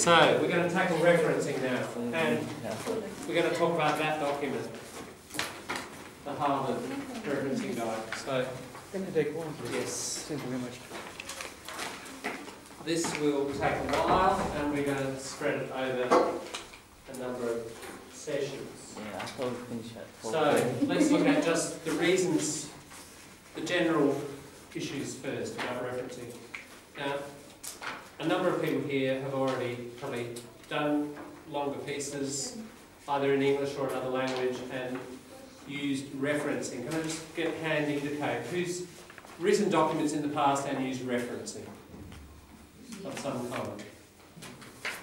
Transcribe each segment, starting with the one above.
So, we're going to tackle referencing now, and we're going to talk about that document, the Harvard referencing guide. So, yes, thank you very much. This will take a while, and we're going to spread it over a number of sessions. Yeah, I thought we finish at 4. So, let's look at just the reasons, the general issues first about referencing. Now, a number of people here have already probably done longer pieces, either in English or another language, and used referencing. Can I just get a hand indicate who's written documents in the past and used referencing of some kind?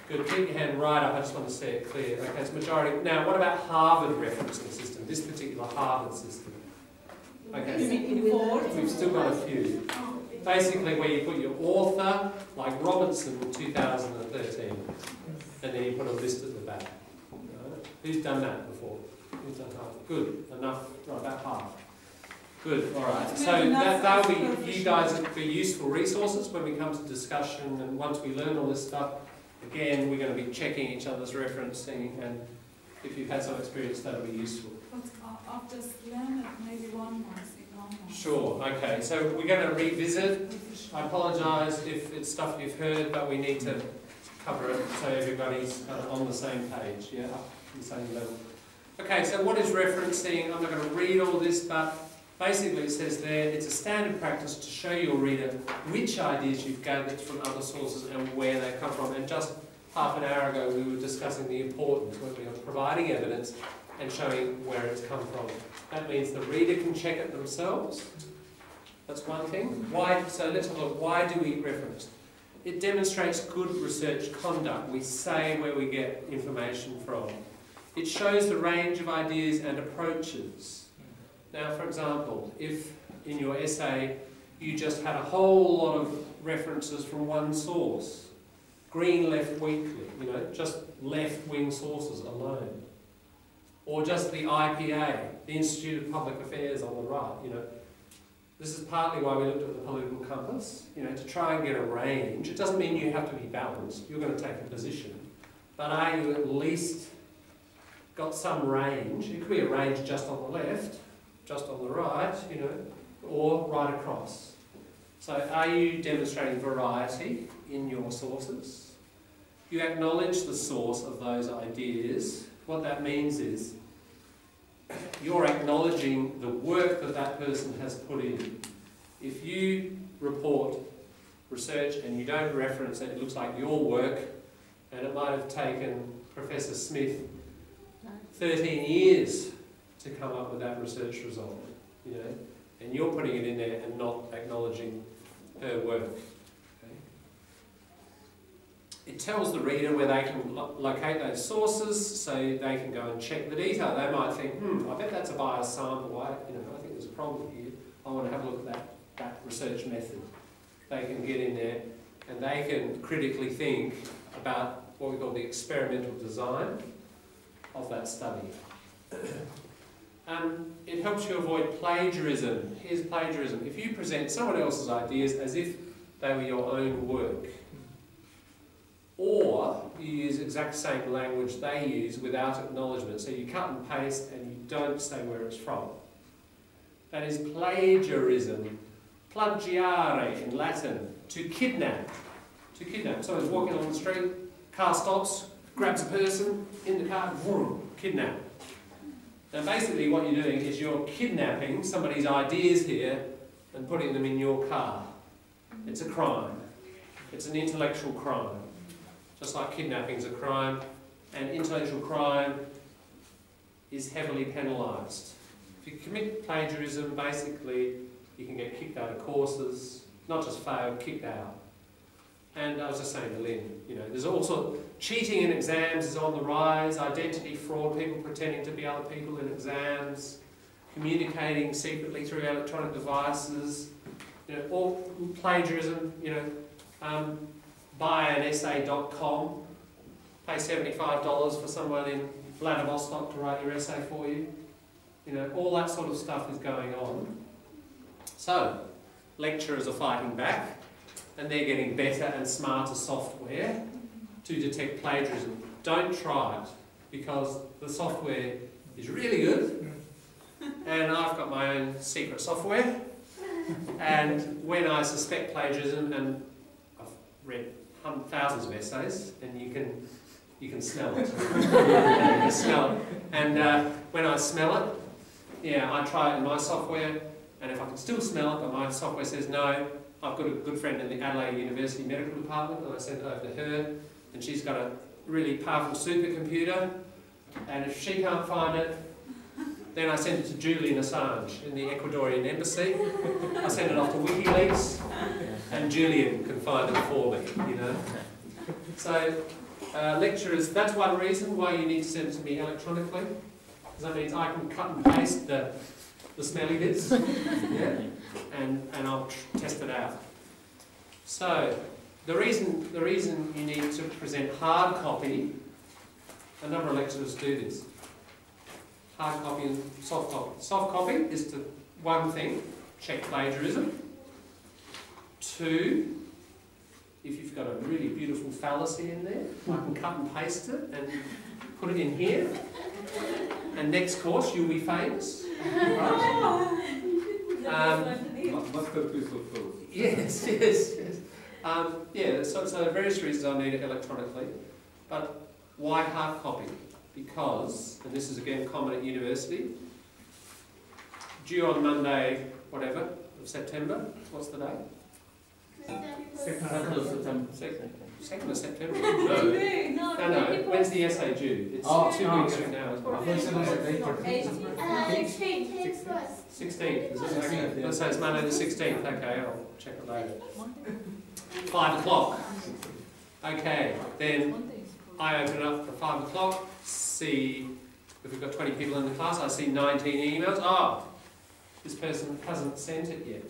Good. Keep your hand right up. I just want to see it clear. Okay, it's majority. Now, what about Harvard referencing system? This particular Harvard system. Okay. We've still got a few. Basically, where you put your author, like Robinson 2013, and then you put a list at the back. Who's done that before? Who's done half? Good. Enough. Right, about half. Good. All right. So that'll be, you guys will be useful resources when we come to discussion, and once we learn all this stuff, again, we're going to be checking each other's referencing, and if you've had some experience, that'll be useful. But I've just learned maybe one more. Sure, okay, so we're going to revisit. I apologise if it's stuff you've heard, but we need to cover it so everybody's on the same page, yeah, up to the same level. Okay, so what is referencing? I'm not going to read all this, but basically it says there, it's a standard practice to show your reader which ideas you've gathered from other sources and where they come from. And just half an hour ago we were discussing the importance, weren't we, of providing evidence and showing where it's come from. That means the reader can check it themselves. That's one thing. Why? So let's have a look. Why do we reference? It demonstrates good research conduct. We say where we get information from. It shows the range of ideas and approaches. Now, for example, if in your essay you just had a whole lot of references from one source, Green Left Weekly, you know, just left-wing sources alone. Or just the IPA, the Institute of Public Affairs on the right, you know. This is partly why we looked at the political compass, you know, to try and get a range. It doesn't mean you have to be balanced, you're going to take a position. But are you at least got some range? It could be a range just on the left, just on the right, you know, or right across. So are you demonstrating variety in your sources? You acknowledge the source of those ideas. What that means is you're acknowledging the work that that person has put in. If you report research and you don't reference it, it looks like your work, and it might have taken Professor Smith 13 years to come up with that research result, you know, and you're putting it in there and not acknowledging her work. It tells the reader where they can locate those sources, so they can go and check the detail. They might think, I bet that's a biased sample. I think there's a problem here. I want to have a look at that research method. They can get in there and they can critically think about what we call the experimental design of that study. It helps you avoid plagiarism. Here's plagiarism. If you present someone else's ideas as if they were your own work, or you use exact same language they use without acknowledgement. So you cut and paste and you don't say where it's from. That is plagiarism. Plagiare in Latin. To kidnap. To kidnap. Someone's walking along the street, car stops, grabs a person in the car, vroom, kidnap. Now basically what you're doing is you're kidnapping somebody's ideas here and putting them in your car. It's a crime. It's an intellectual crime. Just like kidnapping is a crime, and intellectual crime is heavily penalised. If you commit plagiarism, basically you can get kicked out of courses, not just failed, kicked out. And I was just saying to Lynn, you know, there's also cheating in exams is on the rise, identity fraud, people pretending to be other people in exams, communicating secretly through electronic devices, you know, all plagiarism, you know. Buyannessay.com, pay $75 for someone in Vladivostok to write your essay for you. You know, all that sort of stuff is going on. So, lecturers are fighting back, and they're getting better and smarter software to detect plagiarism. Don't try it, because the software is really good, and I've got my own secret software, and when I suspect plagiarism, and I've read thousands of essays, and you can smell it. You can smell it. And when I smell it, yeah, I try it in my software, and if I can still smell it, but my software says no, I've got a good friend in the Adelaide University Medical Department, and I send it over to her, and she's got a really powerful supercomputer, and if she can't find it, then I send it to Julian Assange in the Ecuadorian embassy. I send it off to WikiLeaks, and Julian can find it for me, you know. So, lecturers, that's one reason why you need to send it to me electronically, because that means I can cut and paste the smelly bits, yeah, and I'll test it out. So, the reason you need to present hard copy, a number of lecturers do this. Hard copy and soft copy. Soft copy is to, one thing, check plagiarism. Two, if you've got a really beautiful fallacy in there, I can cut and paste it and put it in here. And next course, you'll be famous. Right? Masterpiece of thought. Yes, yes, yes. Yeah, so various reasons I need it electronically. But why hard copy? Because, and this is again common at university, due on Monday, whatever, of September, what's the date? 2nd of September. 2nd of September? No, when's the essay due? It's 2 weeks from now as well. 16th, is it? Okay. Let's say it's Monday the 16th, okay, I'll check it later. 5 o'clock. Okay, then I open it up for 5 o'clock, see if we've got 20 people in the class, I see 19 emails. Oh, this person hasn't sent it yet.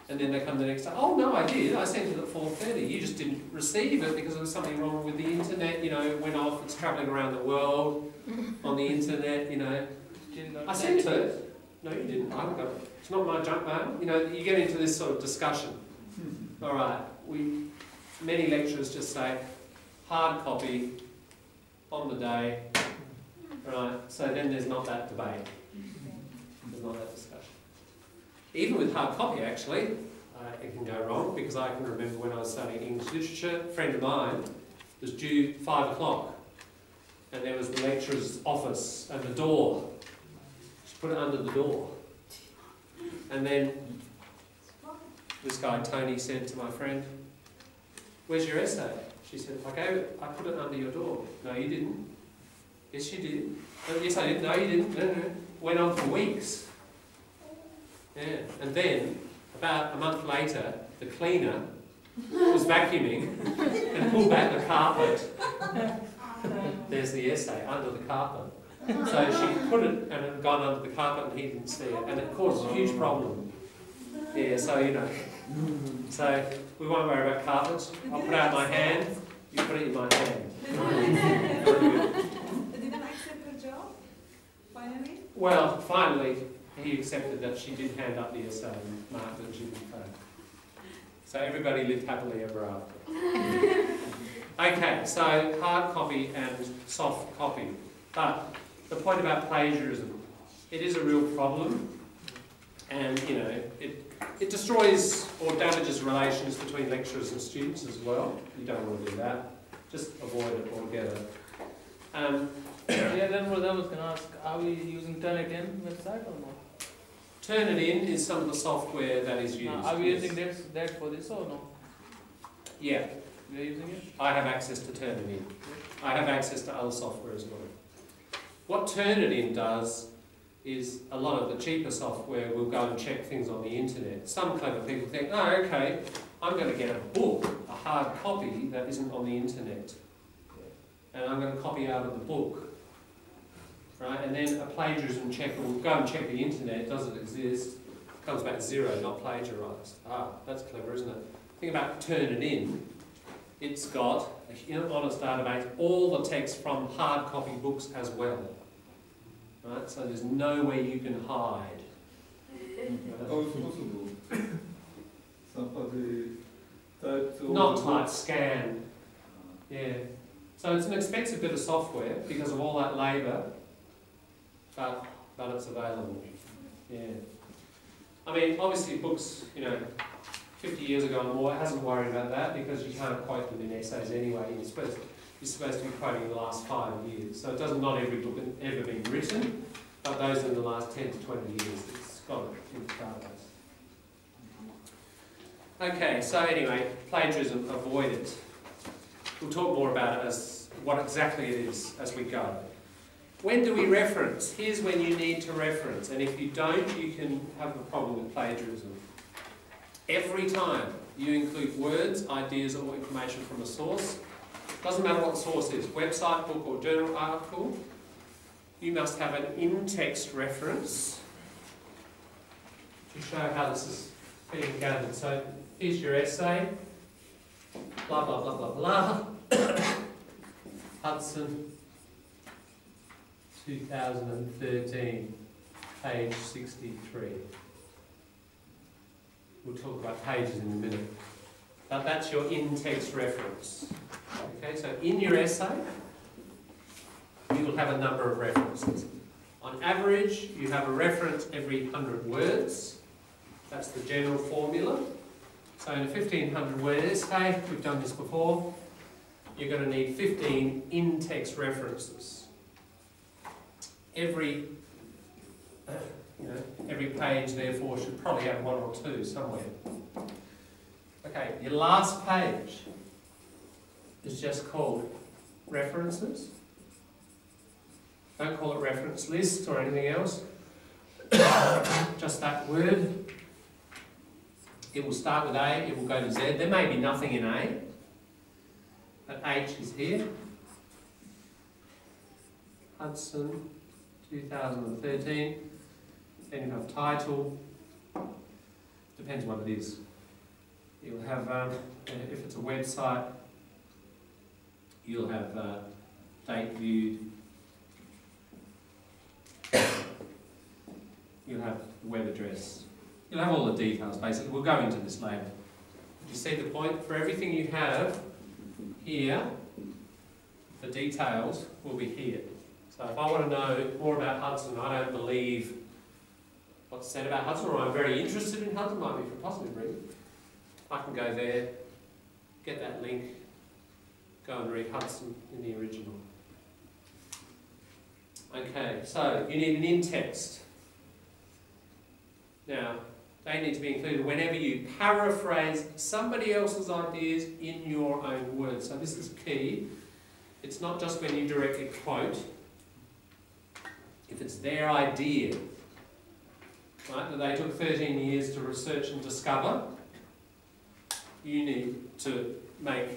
And then they come the next day, oh no, I did, I sent it at 4:30. You just didn't receive it because there was something wrong with the internet, you know, it went off, it's travelling around the world on the internet, you know. I sent it. No, you didn't, I haven't got it. It's not my junk mail. You know, you get into this sort of discussion. All right, many lecturers just say, hard copy on the day, right? So then there's not that debate. There's not that discussion. Even with hard copy, actually, it can go wrong, because I can remember when I was studying English literature, a friend of mine was due 5 o'clock, and there was the lecturer's office and the door. She put it under the door. And then this guy, Tony, said to my friend, "Where's your essay?" She said, I put it under your door. No, you didn't. Yes, you did. Oh, yes, I did. No, you didn't. No. Went on for weeks. Yeah. And then, about a month later, the cleaner was vacuuming and pulled back the carpet. There's the essay, under the carpet. So she put it and it had gone under the carpet and he didn't see it. And it caused a huge problem. Yeah, so, you know. So, we won't worry about carpets. I'll put out my hand, you put it in my hand. Did I accept the job, finally? Well, finally, he accepted that she did hand up the essay and marked that she didn't fail. So everybody lived happily ever after. Okay, so hard copy and soft copy. But the point about plagiarism, it is a real problem, and you know, it destroys or damages relations between lecturers and students as well. You don't want to do that. Just avoid it altogether. Yeah, then what I was going to ask, are we using Turnitin website or not? Turnitin is some of the software that is used. Are we using that for this or no? Yeah. We are using it? I have access to Turnitin. I have access to other software as well. What Turnitin does is a lot of the cheaper software will go and check things on the internet. Some clever people think, oh, okay, I'm going to get a book, a hard copy that isn't on the internet, and I'm going to copy out of the book. Right? And then a plagiarism checker will go and check the internet, does it exist? Comes back 0, not plagiarised. Ah, that's clever, isn't it? Think about Turnitin. It's got, in an honest database, all the text from hard copy books as well. Right? So there's nowhere you can hide. How is possible? Somebody typed Not type, scan. Yeah. So it's an expensive bit of software because of all that labour, but it's available. Yeah. I mean, obviously books, 50 years ago and more, it hasn't worried about that because you can't quote them in essays anyway. You're supposed to be quoting the last 5 years. So it doesn't, not every book has ever been written, but those in the last 10 to 20 years, it's got it in the database. Okay, so anyway, plagiarism, avoid it. We'll talk more about it as what exactly it is as we go. When do we reference? Here's when you need to reference, and if you don't, you can have a problem with plagiarism. Every time you include words, ideas, or information from a source, doesn't matter what the source is, website, book, or journal article, you must have an in-text reference to show how this is being gathered. So here's your essay, blah, blah, blah, blah, blah. Hudson, 2013, page 63. We'll talk about pages in a minute. But that's your in-text reference. Okay, so in your essay, you will have a number of references. On average, you have a reference every 100 words. That's the general formula. So in a 1,500 word essay, we've done this before, you're going to need 15 in-text references. Every page, therefore, should probably have 1 or 2 somewhere. Okay, your last page is just called references. Don't call it reference list or anything else. Just that word. It will start with A, it will go to Z. There may be nothing in A, but H is here. Hudson, 2013. Then you have title. Depends what it is. You'll have, if it's a website, you'll have date viewed. You'll have web address. You'll have all the details, basically. We'll go into this later. But you see the point? For everything you have here, the details will be here. So if I want to know more about Hudson, I don't believe what's said about Hudson, or I'm very interested in Hudson, might be for a positive reason, I can go there, get that link, go and read Hudson in the original. Okay, so you need an in-text. Now, they need to be included whenever you paraphrase somebody else's ideas in your own words. So this is key. It's not just when you directly quote. If it's their idea, right, that they took 13 years to research and discover, you need to make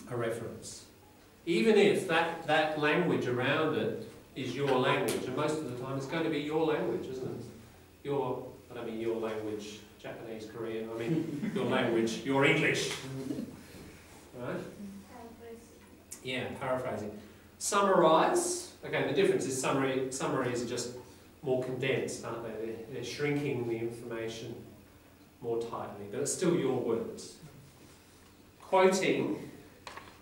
a reference. Even if that language around it is your language, and most of the time it's going to be your language, isn't it? I don't mean your language, Japanese, Korean, I mean your language, your English. Right? Yeah, paraphrasing. Summarise. Okay, the difference is summaries are just more condensed, aren't they? They're shrinking the information more tightly, but it's still your words. Quoting,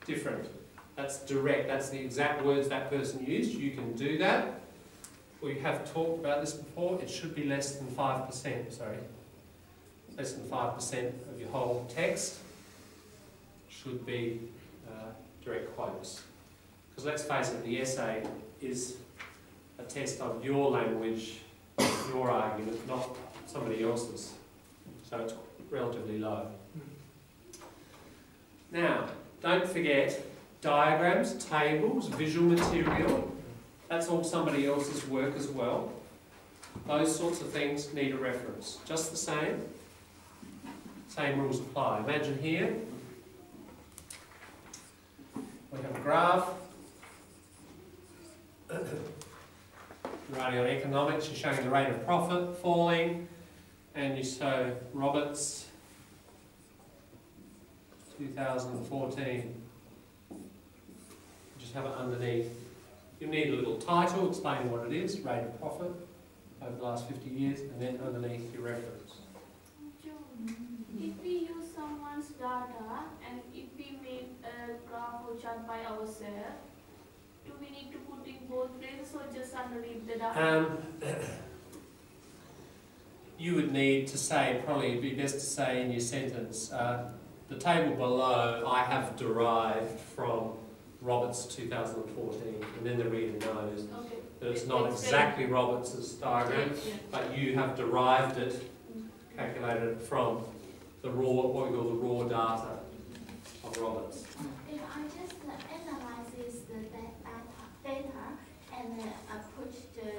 different. That's direct, that's the exact words that person used. You can do that. We have talked about this before. It should be less than 5%, sorry. Less than 5% of your whole text should be direct quotes. Because let's face it, the essay is a test of your language, your argument, not somebody else's. So it's relatively low. Now, don't forget diagrams, tables, visual material. That's all somebody else's work as well. Those sorts of things need a reference. Just the same rules apply. Imagine here, we have a graph. Writing on economics, you're showing the rate of profit falling, and you show Roberts, 2014. Just have it underneath. You need a little title explaining what it is, rate of profit over the last 50 years, and then underneath your reference. If we use someone's data and if we make a graph or chart by ourselves, do we need to put in both places or just underneath the data? You would need to say, probably it'd be best to say in your sentence, the table below I have derived from Roberts 2014, and then the reader knows Okay. that it's not exactly Roberts' diagram, Yeah. but you have derived it, calculated it from the raw, what we call the raw data of Roberts. If I just analyze the data and put the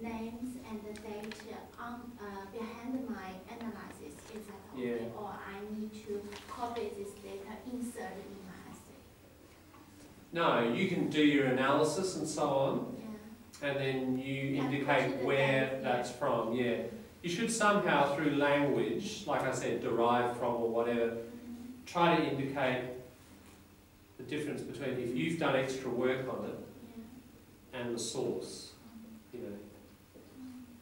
names and the data on behind my analysis, is that okay? Yeah. Or I need to copy this data, insert it in my essay? No, you can do your analysis and so on, Yeah. and then you Yeah, indicate put it where there, that's yeah. from, yeah. You should somehow, through language, like I said, derive from or whatever, try to indicate the difference between if you've done extra work on it and the source. You know,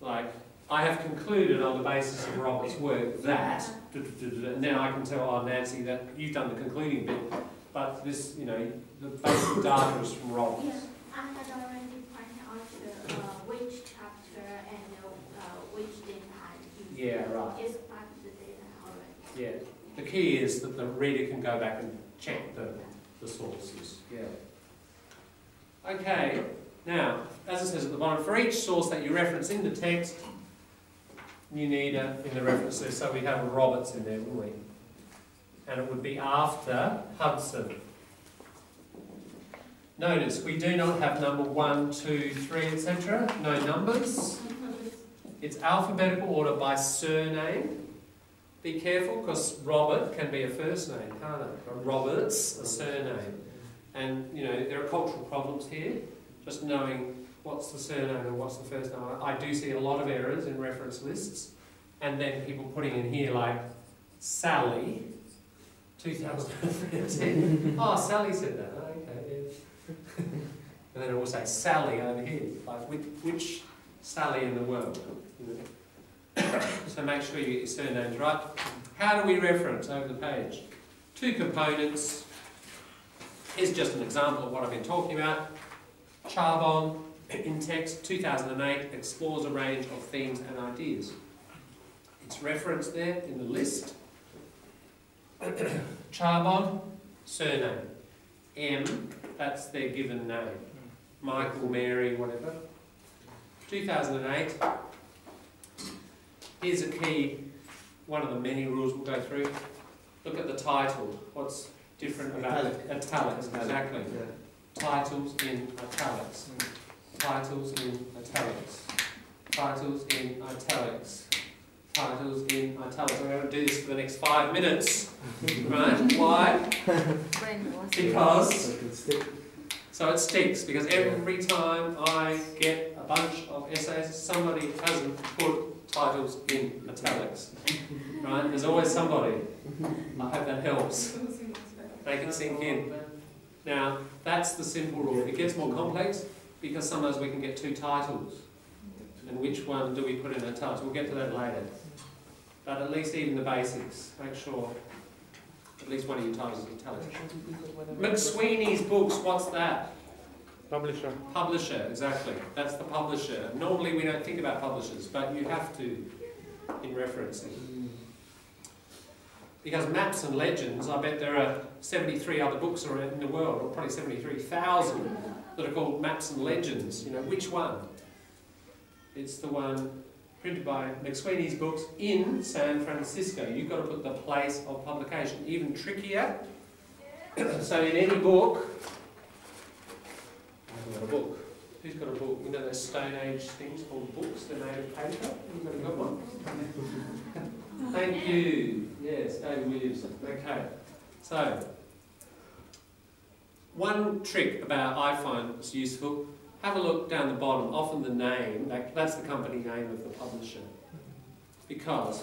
like I have concluded on the basis of Robert's work that, and then I can tell, oh Nancy, that you've done the concluding bit, but this, you know, the basic data is from Roberts. Yeah, I had already pointed out which chapter and which data I used. Yeah, right. It's part of the data already. Yeah. The key is that the reader can go back and check the sources. Yeah. Okay. Now, as it says at the bottom, for each source that you reference in the text, you need in the references, so we have a Roberts in there, wouldn't we? And it would be after Hudson. Notice, we do not have number 1, 2, 3, etc. No numbers. It's alphabetical order by surname. Be careful, because Robert can be a first name, can't it? Or Robert's a surname. And, you know, there are cultural problems here. Just knowing what's the surname and what's the first name. I do see a lot of errors in reference lists. And then people putting in here like Sally, 2013. Oh, Sally said that. Oh, okay, yeah. And then it will say Sally over here. Like which Sally in the world? You know? So make sure you get your surnames right. How do we reference over the page? 2 components. Here's just an example of what I've been talking about. Charbon, in text, 2008, explores a range of themes and ideas. It's referenced there in the list. Charbon, surname. M, that's their given name. Michael, Mary, whatever. 2008. Here's a key, one of the many rules we'll go through. Look at the title. What's different about it? Italics, exactly. Yeah. Titles in italics. Titles in italics. Titles in italics. Titles in italics. I'm going to do this for the next 5 minutes. Right? Why? Because... So it sticks, because every time I get a bunch of essays, somebody hasn't put titles in italics. Right? There's always somebody. I hope that helps. Make it sink in. Now, that's the simple rule. It gets more complex because sometimes we can get 2 titles. And which one do we put in italics? We'll get to that later. But at least even the basics, make sure at least one of your titles is italics. McSweeney's books, what's that? Publisher. Publisher, exactly. That's the publisher. Normally we don't think about publishers, but you have to in referencing. Because Maps and Legends, I bet there are 73 other books in the world, or probably 73,000, that are called Maps and Legends. You know, which one? It's the one printed by McSweeney's books in San Francisco. You've got to put the place of publication. Even trickier. So in any book, I've got a book. Who's got a book? You know those Stone Age things called books? They're made of paper. Anybody got one? Thank you. Yes, David Williamson. Okay. So, one trick about I find that's useful, have a look down the bottom. Often the name, that's the company name of the publisher. Because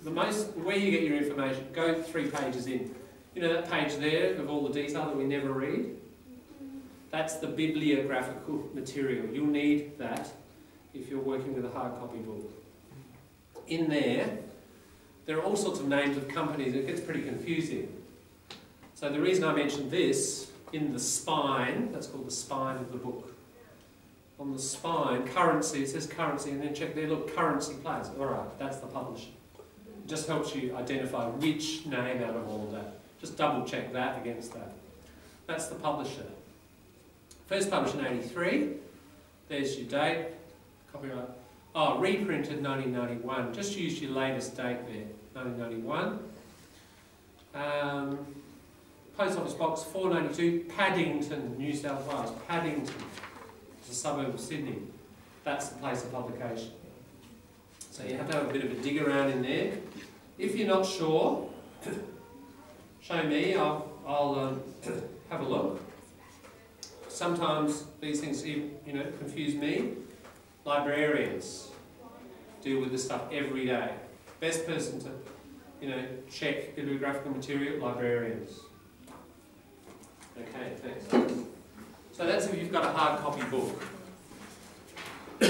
where you get your information, go 3 pages in. You know that page there of all the detail that we never read? That's the bibliographical material. You'll need that if you're working with a hard copy book. In there are all sorts of names of companies. It gets pretty confusing. So the reason I mentioned this, in the spine, that's called the spine of the book. On the spine, currency, it says currency, and then check there, look, currency plays. Alright, that's the publisher. It just helps you identify which name out of all of that. Just double check that against that. That's the publisher. First published in 83. There's your date. Copyright. Oh, reprinted 1991. Just use your latest date there, 1991. Post Office Box 492, Paddington, New South Wales. Paddington. It's a suburb of Sydney. That's the place of publication. So you have to have a bit of a dig around in there. If you're not sure, show me, I'll have a look. Sometimes these things confuse me. Librarians deal with this stuff every day. Best person to check bibliographical material, librarians. Okay, thanks. So that's if you've got a hard copy book. How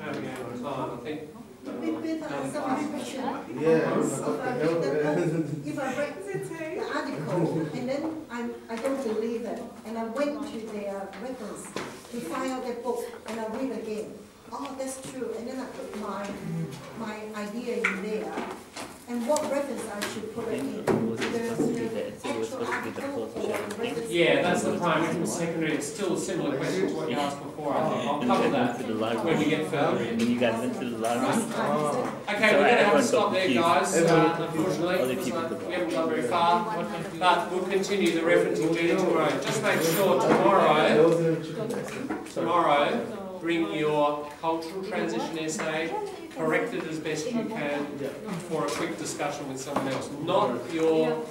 are we going on time? I think. If I read the article and then I don't believe it, and I went to their reference to find out their book and I read again. Oh, that's true. And then I put my idea in there and what reference I should put it in. Yeah, that's the primary and secondary. It's still a similar question to what you asked before. I think I'll cover that when we get further in. You guys went to the library. Okay, we're going to have to stop there, guys. Unfortunately, we haven't gone very far, but we'll continue the referencing journey tomorrow. Just make sure tomorrow, bring your cultural transition essay, correct it as best you can for a quick discussion with someone else. Not your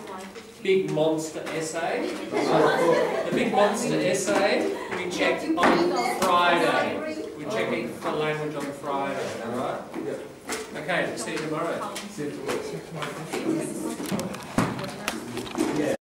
big monster essay. The big monster essay we check on Friday. We check it for language on Friday, alright? Okay, see you tomorrow.